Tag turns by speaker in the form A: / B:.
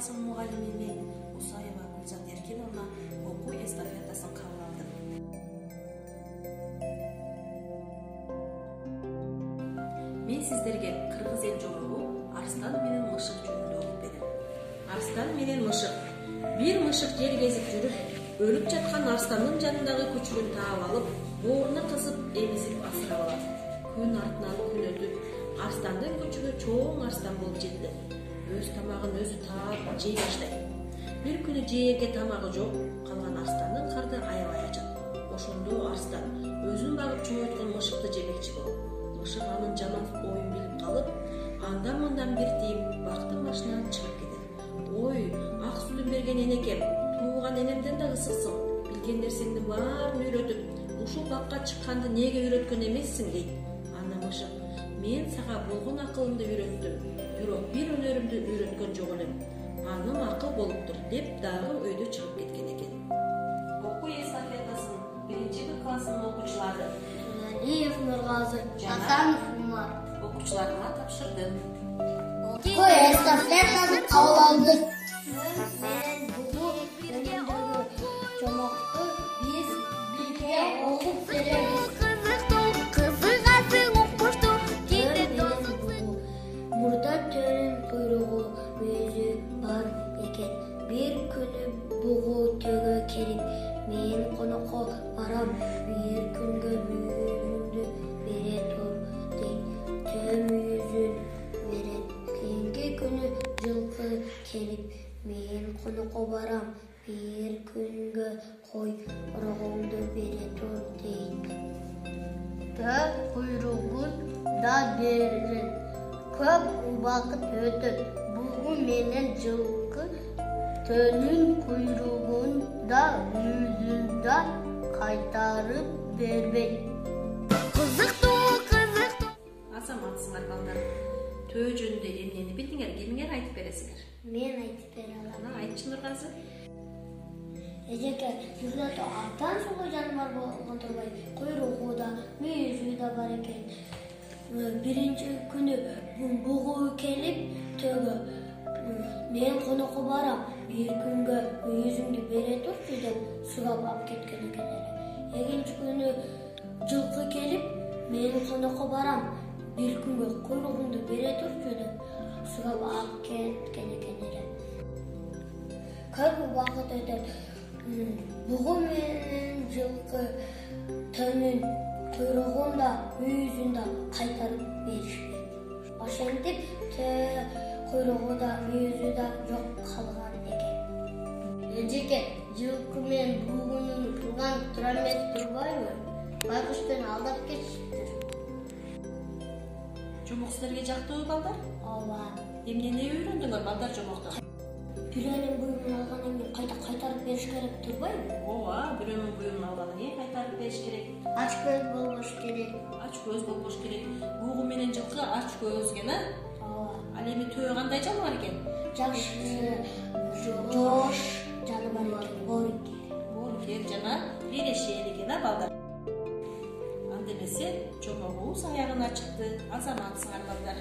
A: классынын мугалими Мусаева Гүлзат Эркиновна окуу эстафетасын кабыл алды. Мен сиздерге кыргыз эл жолу арстан менен мышык жөнүндө окуп берем. Арстан менен мышык. Бир мышык жер кезип жүрүп, өлүп жаткан арстандын жанындагы күчүгүн таап алып, бооруна кысып, эмизип асырап алат. Күн артынан күн өтүп, арстандын күчүгү чоң арстан болуп жетти. Өз тамагын өзү таап жей баштайт. Бир күнү жээрге тамагы жок калган арстандын карды аябай ачат. Ошондо арстан өзүн багып чоңойткон мышыкты жемекчи болот. Мышык анын жаман оюн билип калып, андан-мындан бир тийип, бактын башынан чыгып кетет. Ой, ак сүтүн берген энекем, тууган энемден да ысыксың. Билген нерсеңдин баарын үйрөтүп, ушул бакка чыкканды неге үйрөткөн эмессиң дейт. Анда мышык: мен сага болгон акылымды үйрөттүм, бирок бир өнөрүмдү үйрөткөн жок элем. Аным акыл болуптур деп дагы өйдө чыгып кеткен экен. Окуу эстафетасын 1-Б классынын окуучулары
B: Алиев Нургазы, Асанов Умар
A: окуучуларга тапшырды.
B: Окуу эстафетасын кабыл алдык. Мен бугу өнөмдөгү жомокту биз бирге окуп беребиз. Мурда төрүн куйругу өзү бар экен. Бир күнү бугу төгө келип, мен конокко барам, бир күнгө мүйүзүңдү бере тур дейт. Төө мүйүзүн берет. Кийинки күнү жылкы келип, мен конокко барам, бир күнгө кой орогоңду бере тур дейт. Төө куйругун да берет. Көп убакыт өтөт. Бугу менен жылкы төөнүн куйругун да мүйүзүн да кайтарып бербейт. Кызыктуу.
A: Азаматсыңар балдар. Төө жөнүндө эмнени билдиңер? Кимиңер айтып бересиңер?
B: Мен айтып бере алам.
A: Айтчы Нургазы.
B: Эжеке, жүрөтө абдан сулуу жаныбар болгон турбай, куйругу да, мүйүзү да бар экен. Биринчи күнү бугу келип төгө, мен конокко барам, бир күнгө мүйүзүңдү бере турчу деп сурап алып кеткен экен эле. Экинчи күнү жылкы келип, мен конокко барам, бир күнгө куйругуңду бере турчу деп сурап алып кеткен экен эле. Көп убакыт өтөт. Бугу менен жылкы төөнүн куйругун да, мүйүзүн да кайтарып беришпейт. Ошентип куйругу да, мүйүзү да жок калган экен. Эжеке, жылкы менен бугунун план тура эмес турбайбы? Байкуштан алдап кетишиптир.
A: Жомок силерге жактыбы балдар?
B: Ооба.
A: Эмнени үйрөндүңөр балдар жомоктон?
B: Бирөөнүн буюмун алгандан кийин кайтарып бериш керек турбайбы?
A: Ооба, бирөөнүн буюмун алгандан кийин кайтарып бериш керек.
B: Ач көз болбош керек.
A: Ач көз болбош керек. Бугу менен жылкы ач көз экен, а?
B: Ооба.
A: Ал эми төө кандай жаныбар экен?
B: Жакшы, жош жаныбар экен.
A: Боорукер жана берешер экен, а балдар? Анда эмесе жомогубуз аягына чыкты. Азаматсыңар балдар.